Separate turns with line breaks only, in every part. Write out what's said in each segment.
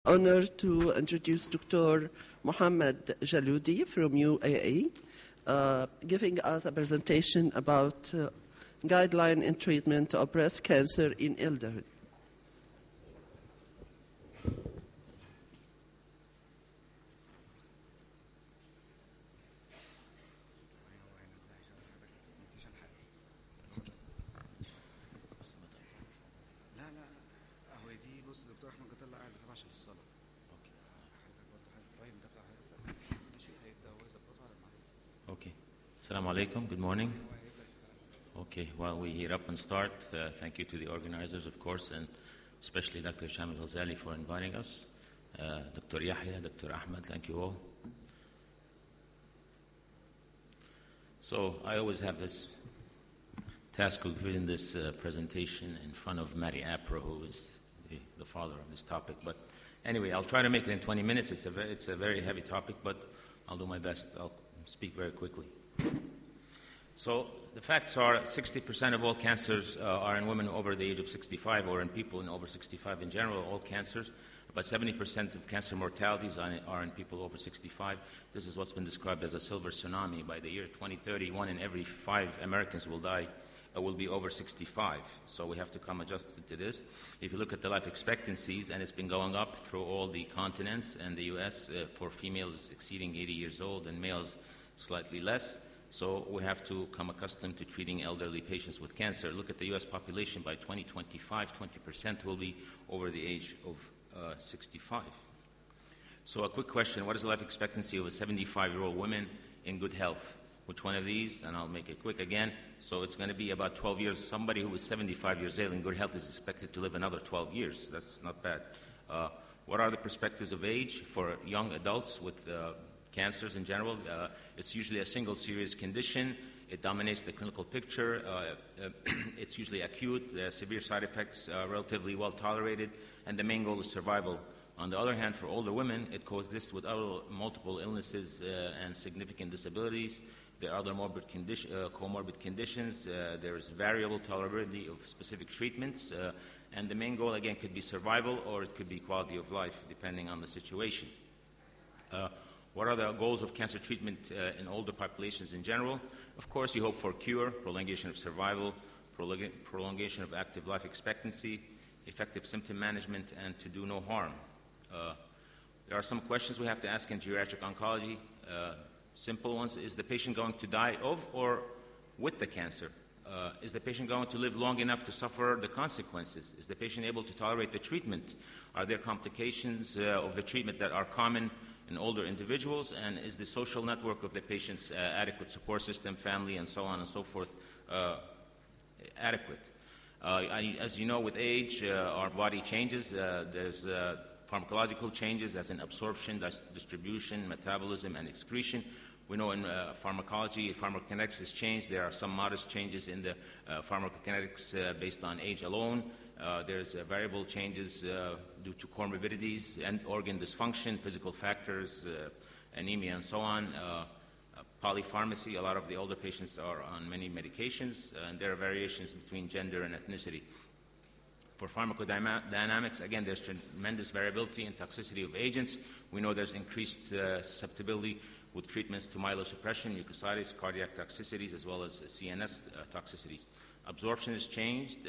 honored to introduce Dr. Mohammed Jaloudi from UAE, giving us a presentation about guideline in treatment of breast cancer in elderly.
Assalamu alaikum. Good morning. Okay, while we heat up and start, thank you to the organizers, of course, and especially Dr. Sham al-Ghazali for inviting us. Dr. Yahya, Dr. Ahmed, thank you all. So I always have this task of giving this presentation in front of Mary Apra, who is the father of this topic. But anyway, I'll try to make it in 20 minutes. It's a very heavy topic, but I'll do my best. I'll speak very quickly. So the facts are 60% of all cancers are in women over the age of 65, or in people in over 65 in general, all cancers. About 70% of cancer mortalities are in people over 65. This is what's been described as a silver tsunami. By the year 2030, 1 in every 5 Americans will be over 65. So we have to come adjusted to this. If you look at the life expectancies, and it's been going up through all the continents, and the U.S. For females exceeding 80 years old and males slightly less. So we have to come accustomed to treating elderly patients with cancer. Look at the U.S. population. By 2025, 20% will be over the age of 65. So a quick question: what is the life expectancy of a 75-year-old woman in good health? Which one of these? And I'll make it quick again. So it's going to be about 12 years. Somebody who is 75 years old in good health is expected to live another 12 years. That's not bad. What are the perspectives of age for young adults with cancers in general? It's usually a single serious condition. It dominates the clinical picture. It's usually acute. Severe side effects are relatively well tolerated, and the main goal is survival. On the other hand, for older women, it coexists with other multiple illnesses and significant disabilities. There are other comorbid conditions. There is variable tolerability of specific treatments. And the main goal, again, could be survival, or it could be quality of life, depending on the situation. What are the goals of cancer treatment in older populations in general? Of course, you hope for cure, prolongation of survival, prolongation of active life expectancy, effective symptom management, and to do no harm. There are some questions we have to ask in geriatric oncology. Simple ones: is the patient going to die of or with the cancer? Is the patient going to live long enough to suffer the consequences? Is the patient able to tolerate the treatment? Are there complications of the treatment that are common in older individuals? And is the social network of the patient's adequate support system, family, and so on and so forth adequate? As you know, with age, our body changes. There's pharmacological changes, as in absorption, distribution, metabolism, and excretion. We know in pharmacology, pharmacokinetics has changed. There are some modest changes in the pharmacokinetics based on age alone. There's variable changes due to comorbidities and organ dysfunction, physical factors, anemia, and so on. Polypharmacy: a lot of the older patients are on many medications, and there are variations between gender and ethnicity. For pharmacodynamics, again, there's tremendous variability in toxicity of agents. We know there's increased susceptibility with treatments to myelosuppression, mucositis, cardiac toxicities, as well as CNS toxicities. Absorption has changed.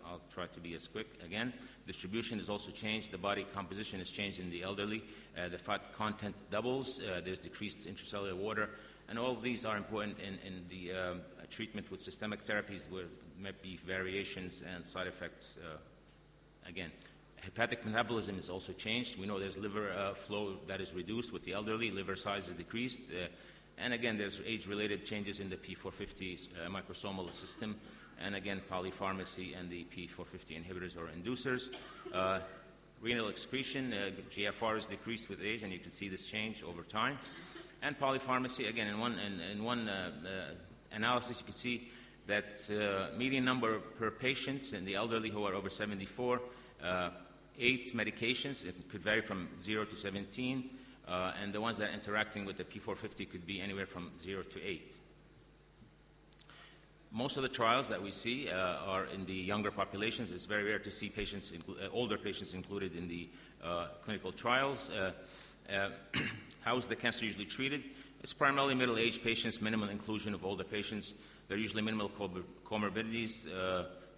I'll try to be as quick again. Distribution has also changed. The body composition has changed in the elderly. The fat content doubles. There's decreased intracellular water. And all of these are important in the treatment with systemic therapies, where there may be variations and side effects. Again, hepatic metabolism is also changed. We know there's liver flow that is reduced with the elderly. Liver size is decreased. And again, there's age-related changes in the P450 microsomal system. And again, polypharmacy and the P450 inhibitors or inducers. Renal excretion, GFR is decreased with age, and you can see this change over time. And polypharmacy, again, in one analysis, you can see that median number per patient in the elderly who are over 74, 8 medications. It could vary from 0 to 17, and the ones that are interacting with the P450 could be anywhere from 0 to 8. most of the trials that we see are in the younger populations. It's very rare to see patients, older patients included in the clinical trials. How is the cancer usually treated? It's primarily middle-aged patients, minimal inclusion of older patients. There are usually minimal comorbidities.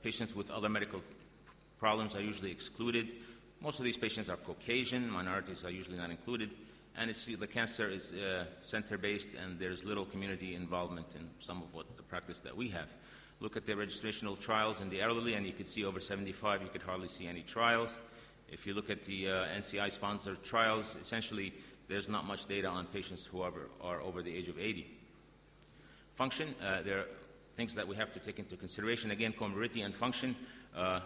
Patients with other medical problems are usually excluded. Most of these patients are Caucasian. Minorities are usually not included. And the cancer is center-based, and there's little community involvement in some of what the practice that we have. Look at the registrational trials in the elderly, and you could see over 75, you could hardly see any trials. If you look at the NCI-sponsored trials, essentially there's not much data on patients who are over the age of 80. Function, there are things that we have to take into consideration. Again, comorbidity and function,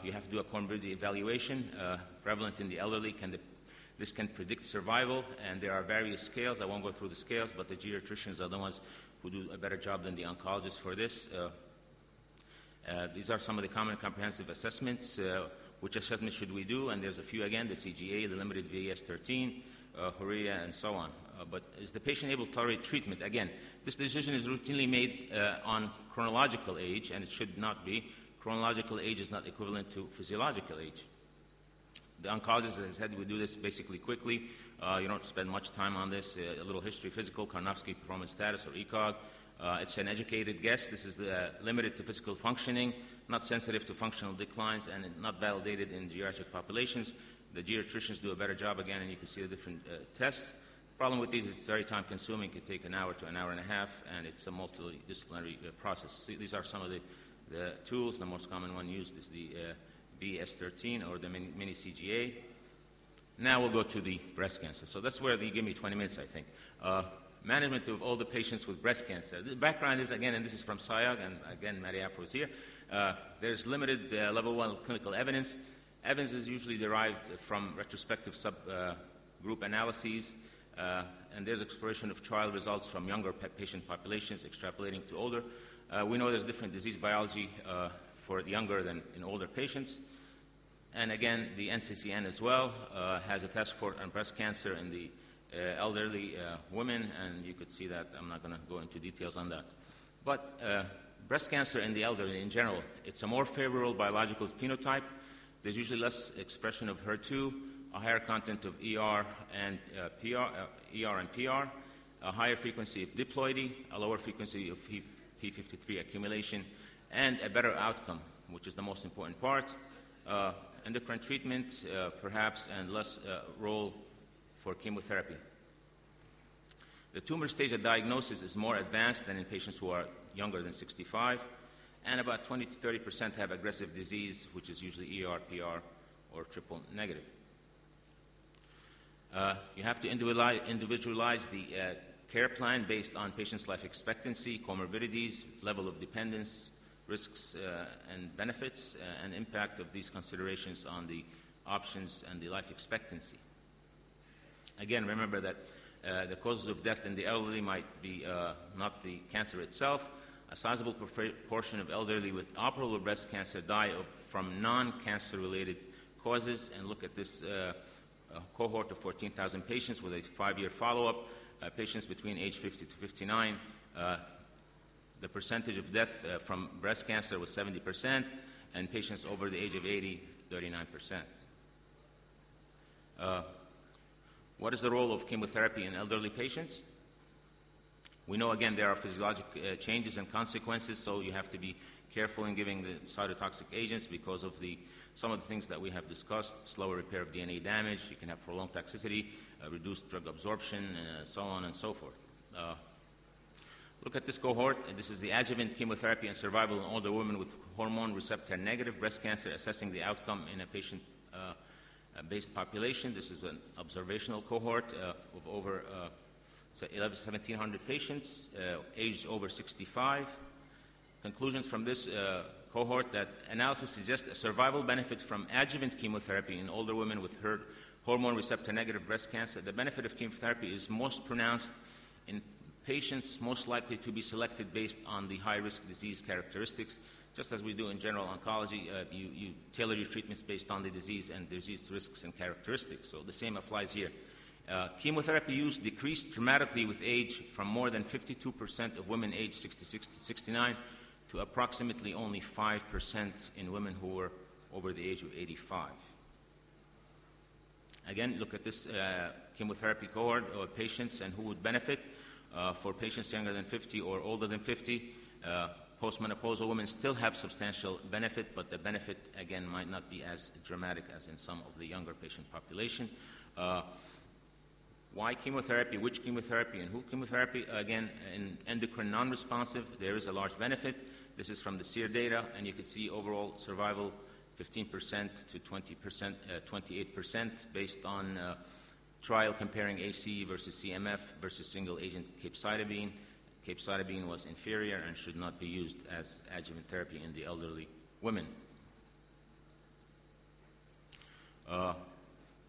you have to do a comorbidity evaluation. Prevalent in the elderly, this can predict survival, and there are various scales. I won't go through the scales, but the geriatricians are the ones who do a better job than the oncologists for this. These are some of the common comprehensive assessments. Which assessment should we do? And there's a few again, the CGA, the limited VAS-13, Horia, and so on. But is the patient able to tolerate treatment? Again, this decision is routinely made on chronological age, and it should not be. Chronological age is not equivalent to physiological age. The oncologist, as I said, we do this basically quickly. You don't spend much time on this. A little history, physical, Karnofsky performance status, or ECOG. It's an educated guess. This is limited to physical functioning, not sensitive to functional declines, and not validated in geriatric populations. The geriatricians do a better job again, and you can see the different tests. The problem with these is it's very time-consuming. It can take an hour to an hour and a half, and it's a multidisciplinary process. See, these are some of the tools. The most common one used is the VAS-13 or the mini CGA. Now we'll go to the breast cancer. So that's where they give me 20 minutes, I think. Management of older patients with breast cancer. The background is, again, and this is from SIOG, and again, Mary Apro is here. There's limited level 1 clinical evidence. Evidence is usually derived from retrospective subgroup analyses, and there's exploration of trial results from younger patient populations extrapolating to older. We know there's different disease biology for the younger than in older patients. And again, the NCCN as well has a task force on breast cancer in the elderly women, and you could see that. I'm not going to go into details on that. But breast cancer in the elderly in general, it's a more favorable biological phenotype. There's usually less expression of HER2, a higher content of ER and PR, a higher frequency of diploidy, a lower frequency of P53 accumulation, and a better outcome, which is the most important part. Endocrine treatment, perhaps, and less role for chemotherapy. The tumor stage of diagnosis is more advanced than in patients who are younger than 65, and about 20 to 30% have aggressive disease, which is usually ER, PR, or triple negative. You have to individualize the care plan based on patient's life expectancy, comorbidities, level of dependence, risks and benefits, and impact of these considerations on the options and the life expectancy. Again, remember that the causes of death in the elderly might be not the cancer itself. A sizable proportion of elderly with operable breast cancer die from non-cancer-related causes. And look at this cohort of 14,000 patients with a 5-year follow-up, patients between age 50 to 59. The percentage of death from breast cancer was 70%, and patients over the age of 80, 39%. What is the role of chemotherapy in elderly patients? We know, again, there are physiologic changes and consequences, so you have to be careful in giving the cytotoxic agents because of some of the things that we have discussed, slower repair of DNA damage, you can have prolonged toxicity, reduced drug absorption, so on and so forth. Look at this cohort. This is the adjuvant chemotherapy and survival in older women with hormone receptor negative breast cancer, assessing the outcome in a patient-based population. This is an observational cohort of over 1,700 patients, aged over 65. Conclusions from this cohort that analysis suggests a survival benefit from adjuvant chemotherapy in older women with hormone receptor negative breast cancer. The benefit of chemotherapy is most pronounced in patients most likely to be selected based on the high-risk disease characteristics. Just as we do in general oncology, you tailor your treatments based on the disease and disease risks and characteristics. So the same applies here. Chemotherapy use decreased dramatically with age from more than 52% of women aged 66 to 69 to approximately only 5% in women who were over the age of 85. Again, look at this chemotherapy cohort of patients and who would benefit. For patients younger than 50 or older than 50, postmenopausal women still have substantial benefit, but the benefit, again, might not be as dramatic as in some of the younger patient population. Why chemotherapy, which chemotherapy, and who chemotherapy? Again, in endocrine non-responsive, there is a large benefit. This is from the SEER data, and you can see overall survival 15% to 20%, 28% based on trial comparing AC versus CMF versus single-agent capecitabine. Capecitabine was inferior and should not be used as adjuvant therapy in the elderly women.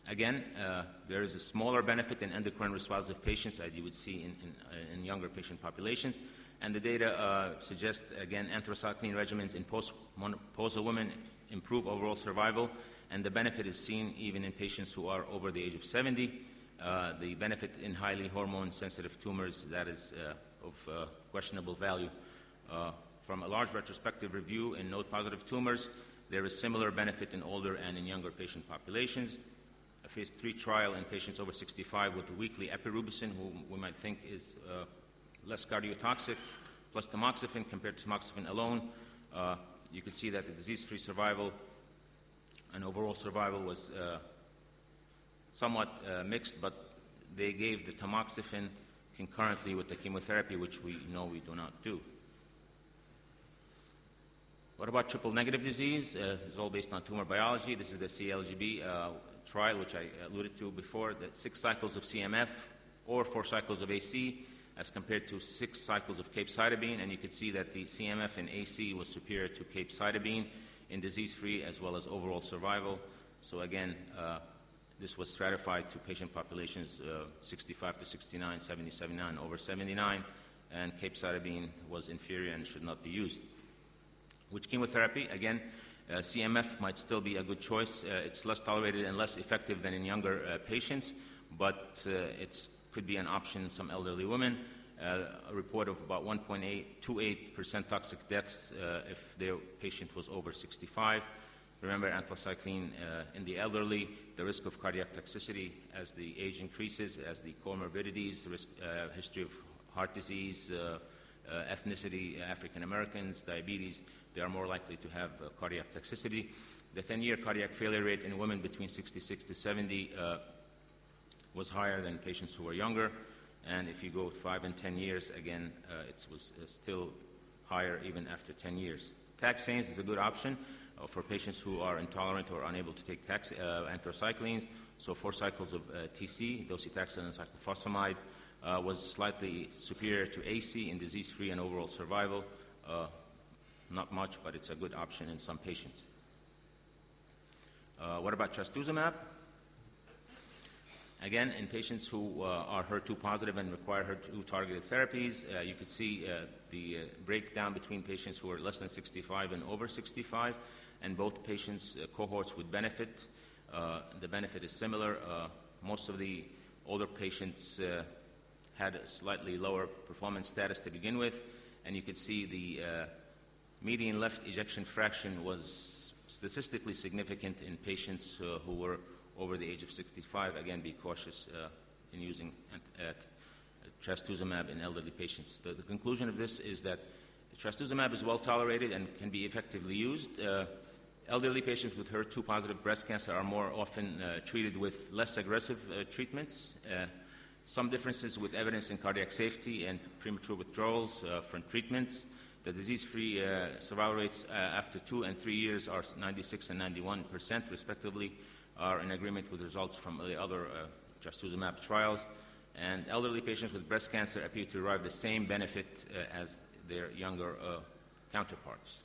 Again, there is a smaller benefit in endocrine responsive patients, as you would see in younger patient populations. And the data suggest, again, anthracycline regimens in postmenopausal women improve overall survival, and the benefit is seen even in patients who are over the age of 70. The benefit in highly hormone-sensitive tumors, that is of questionable value. From a large retrospective review in node-positive tumors, there is similar benefit in older and in younger patient populations. A phase 3 trial in patients over 65 with weekly epirubicin, who we might think is less cardiotoxic, plus tamoxifen compared to tamoxifen alone. You could see that the disease-free survival and overall survival was somewhat mixed, but they gave the tamoxifen concurrently with the chemotherapy, which we know we do not do. What about triple-negative disease? It's all based on tumor biology. This is the CLGB trial, which I alluded to before, that 6 cycles of CMF or 4 cycles of AC as compared to 6 cycles of capecitabine, and you could see that the CMF and AC was superior to capecitabine in disease-free as well as overall survival. So again, this was stratified to patient populations 65 to 69, 70, 79, over 79, and capecitabine was inferior and should not be used. Which chemotherapy? Again, CMF might still be a good choice. It's less tolerated and less effective than in younger patients, but it could be an option in some elderly women. A report of about 1.28% toxic deaths if their patient was over 65. Remember, anthracycline in the elderly, the risk of cardiac toxicity as the age increases, as the comorbidities, risk, history of heart disease, ethnicity, African Americans, diabetes, they are more likely to have cardiac toxicity. The 10-year cardiac failure rate in women between 66 to 70 was higher than patients who were younger. And if you go 5 and 10 years, again, it was still higher even after 10 years. Taxanes is a good option for patients who are intolerant or unable to take anthracyclines. So 4 cycles of TC, docetaxel and cyclophosphamide, was slightly superior to AC in disease-free and overall survival. Not much, but it's a good option in some patients. What about trastuzumab? Again, in patients who are HER2 positive and require HER2 targeted therapies, you could see the breakdown between patients who are less than 65 and over 65, and both patients' cohorts would benefit. The benefit is similar. Most of the older patients had a slightly lower performance status to begin with, and you could see the median left ejection fraction was statistically significant in patients who were over the age of 65. Again, be cautious in using trastuzumab in elderly patients. The conclusion of this is that trastuzumab is well tolerated and can be effectively used. Elderly patients with HER2-positive breast cancer are more often treated with less aggressive treatments. Some differences with evidence in cardiac safety and premature withdrawals from treatments. The disease-free survival rates after 2 and 3 years are 96 and 91% respectively, are in agreement with results from the other trastuzumab trials. And elderly patients with breast cancer appear to derive the same benefit as their younger counterparts.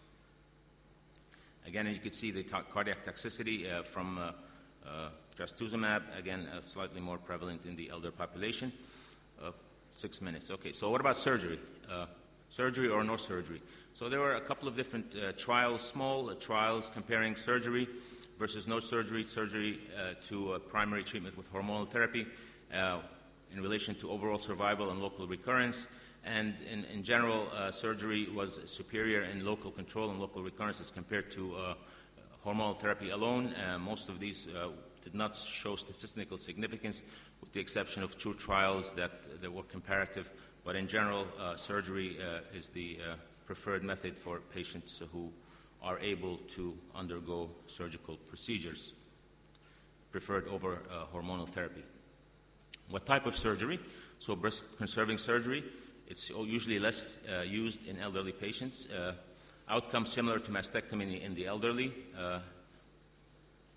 Again, you can see the cardiac toxicity from trastuzumab, again, slightly more prevalent in the elder population. 6 minutes. Okay, so what about surgery? Surgery or no surgery? So there were a couple of different trials, small trials comparing surgery versus no surgery, to primary treatment with hormonal therapy in relation to overall survival and local recurrence. And in general, surgery was superior in local control and local recurrence as compared to hormonal therapy alone. Most of these did not show statistical significance, with the exception of 2 trials that were comparative. But in general, surgery is the preferred method for patients who are able to undergo surgical procedures, preferred over hormonal therapy. What type of surgery? So breast-conserving surgery. It's usually less used in elderly patients. Outcomes similar to mastectomy in the elderly.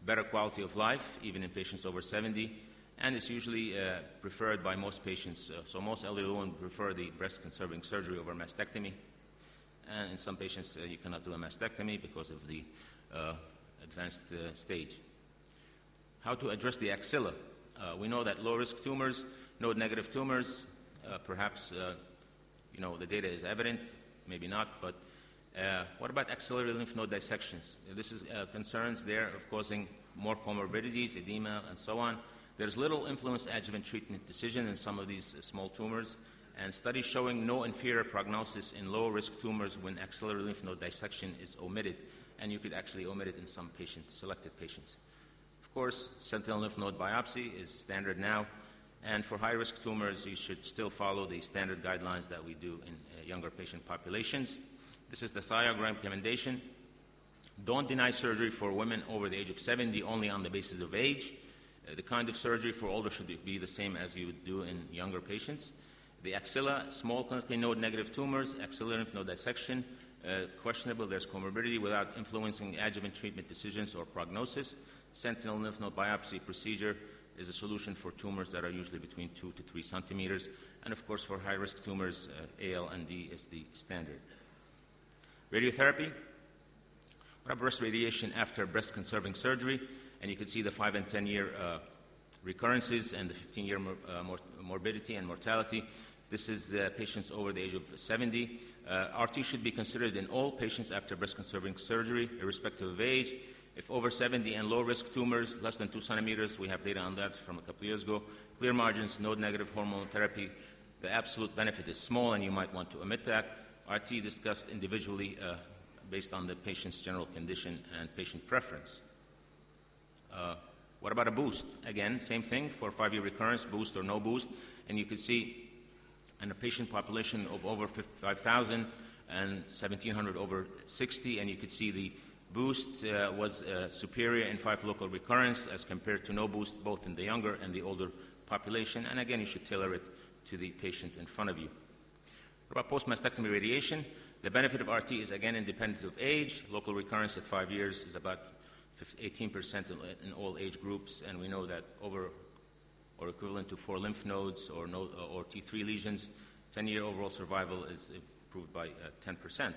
Better quality of life, even in patients over 70. And it's usually preferred by most patients. So most elderly women prefer the breast-conserving surgery over mastectomy. And in some patients, you cannot do a mastectomy because of the advanced stage. How to address the axilla? We know that low-risk tumors, node-negative tumors, perhaps the data is evident, maybe not, but what about axillary lymph node dissections? This is concerns there of causing more comorbidities, edema, and so on. There's little influence adjuvant treatment decision in some of these small tumors, and studies showing no inferior prognosis in low-risk tumors when axillary lymph node dissection is omitted, and you could actually omit it in some patients, selected patients. Of course, sentinel lymph node biopsy is standard now, and for high-risk tumors, you should still follow the standard guidelines that we do in younger patient populations. This is the SIOG recommendation. Don't deny surgery for women over the age of 70 only on the basis of age. The kind of surgery for older should be the same as you would do in younger patients. The axilla, small clinically node-negative tumors, axillary lymph node dissection, questionable, there's comorbidity without influencing adjuvant treatment decisions or prognosis. Sentinel lymph node biopsy procedure is a solution for tumors that are usually between 2 to 3 centimeters. And of course, for high-risk tumors, AL and D is the standard. Radiotherapy. What about breast radiation after breast-conserving surgery? And you can see the 5 and 10-year recurrences and the 15-year morbidity and mortality. This is patients over the age of 70. RT should be considered in all patients after breast-conserving surgery, irrespective of age. If over 70 and low-risk tumors, less than 2 centimeters, we have data on that from a couple years ago. Clear margins, node-negative hormone therapy, the absolute benefit is small, and you might want to omit that. RT discussed individually based on the patient's general condition and patient preference. What about a boost? Again, same thing for 5-year recurrence, boost or no boost. And you can see in a patient population of over 55,000 and 1,700 over 60, and you could see the boost was superior in 5 local recurrence as compared to no boost both in the younger and the older population. And again, you should tailor it to the patient in front of you. What about post-mastectomy radiation? The benefit of RT is again independent of age. Local recurrence at 5 years is about 18% in all age groups, and we know that over or equivalent to 4 lymph nodes or T3 lesions, 10-year overall survival is improved by 10%.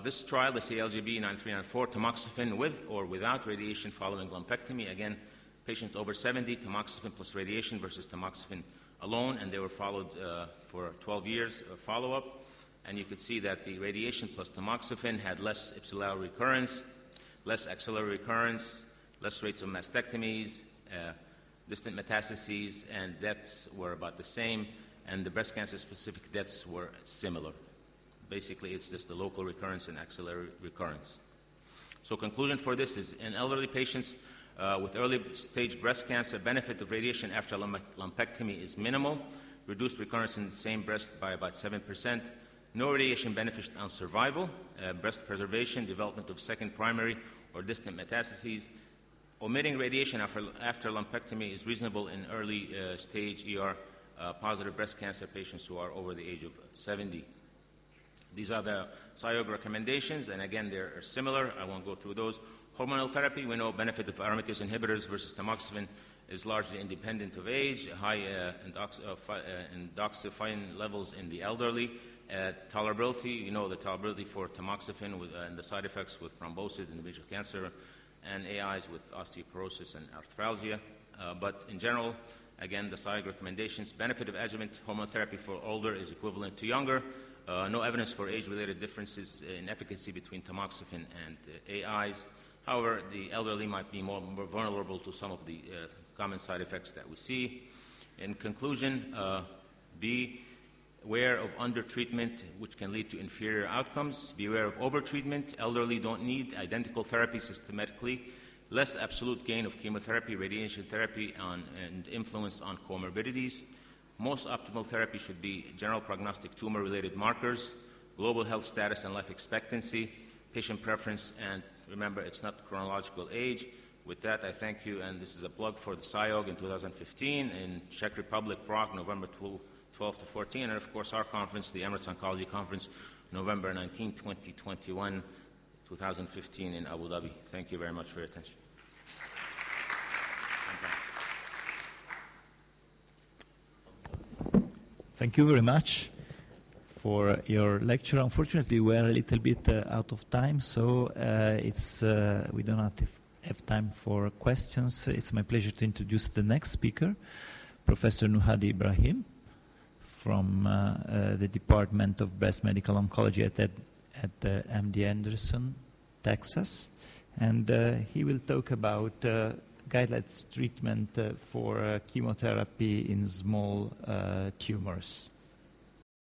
This trial, the CLGB 9394, tamoxifen with or without radiation following lumpectomy. Again, patients over 70, tamoxifen plus radiation versus tamoxifen alone, and they were followed for 12 years follow-up. And you could see that the radiation plus tamoxifen had less ipsilateral recurrence, less axillary recurrence, less rates of mastectomies, distant metastases, and deaths were about the same, and the breast cancer-specific deaths were similar. Basically, it's just the local recurrence and axillary recurrence. So conclusion for this is in elderly patients with early-stage breast cancer, benefit of radiation after lumpectomy is minimal, reduced recurrence in the same breast by about 7%, no radiation benefit on survival, breast preservation, development of second primary or distant metastases. Omitting radiation after lumpectomy is reasonable in early-stage ER-positive breast cancer patients who are over the age of 70. These are the SIOG recommendations, and again, they're similar. I won't go through those. Hormonal therapy, we know benefit of aromatase inhibitors versus tamoxifen is largely independent of age, high endoxifen levels in the elderly. Tolerability, you know the tolerability for tamoxifen and the side effects with thrombosis, individual cancer, and AIs with osteoporosis and arthralgia. But in general, again, the SIOG recommendations, benefit of adjuvant hormone therapy for older is equivalent to younger. No evidence for age-related differences in efficacy between tamoxifen and AIs. However, the elderly might be more vulnerable to some of the common side effects that we see. In conclusion, Be aware of undertreatment, which can lead to inferior outcomes. Be aware of overtreatment. Elderly don't need identical therapy systematically. Less absolute gain of chemotherapy, radiation therapy, and influence on comorbidities. Most optimal therapy should be general prognostic tumor-related markers, global health status and life expectancy, patient preference, and remember, it's not chronological age. With that, I thank you, and this is a plug for the SIOG in 2015 in Czech Republic, Prague, November 12 to 14, and of course our conference, the Emirates Oncology Conference, November 19, 2021, 2015 in Abu Dhabi. Thank you very much for your attention.
Thank you very much for your lecture. Unfortunately, we're a little bit out of time, so we don't have time for questions. It's my pleasure to introduce the next speaker, Professor Nuhadi Ibrahim from the Department of Breast Medical Oncology at MD Anderson, Texas. And he will talk about guidelines treatment for chemotherapy in small tumors.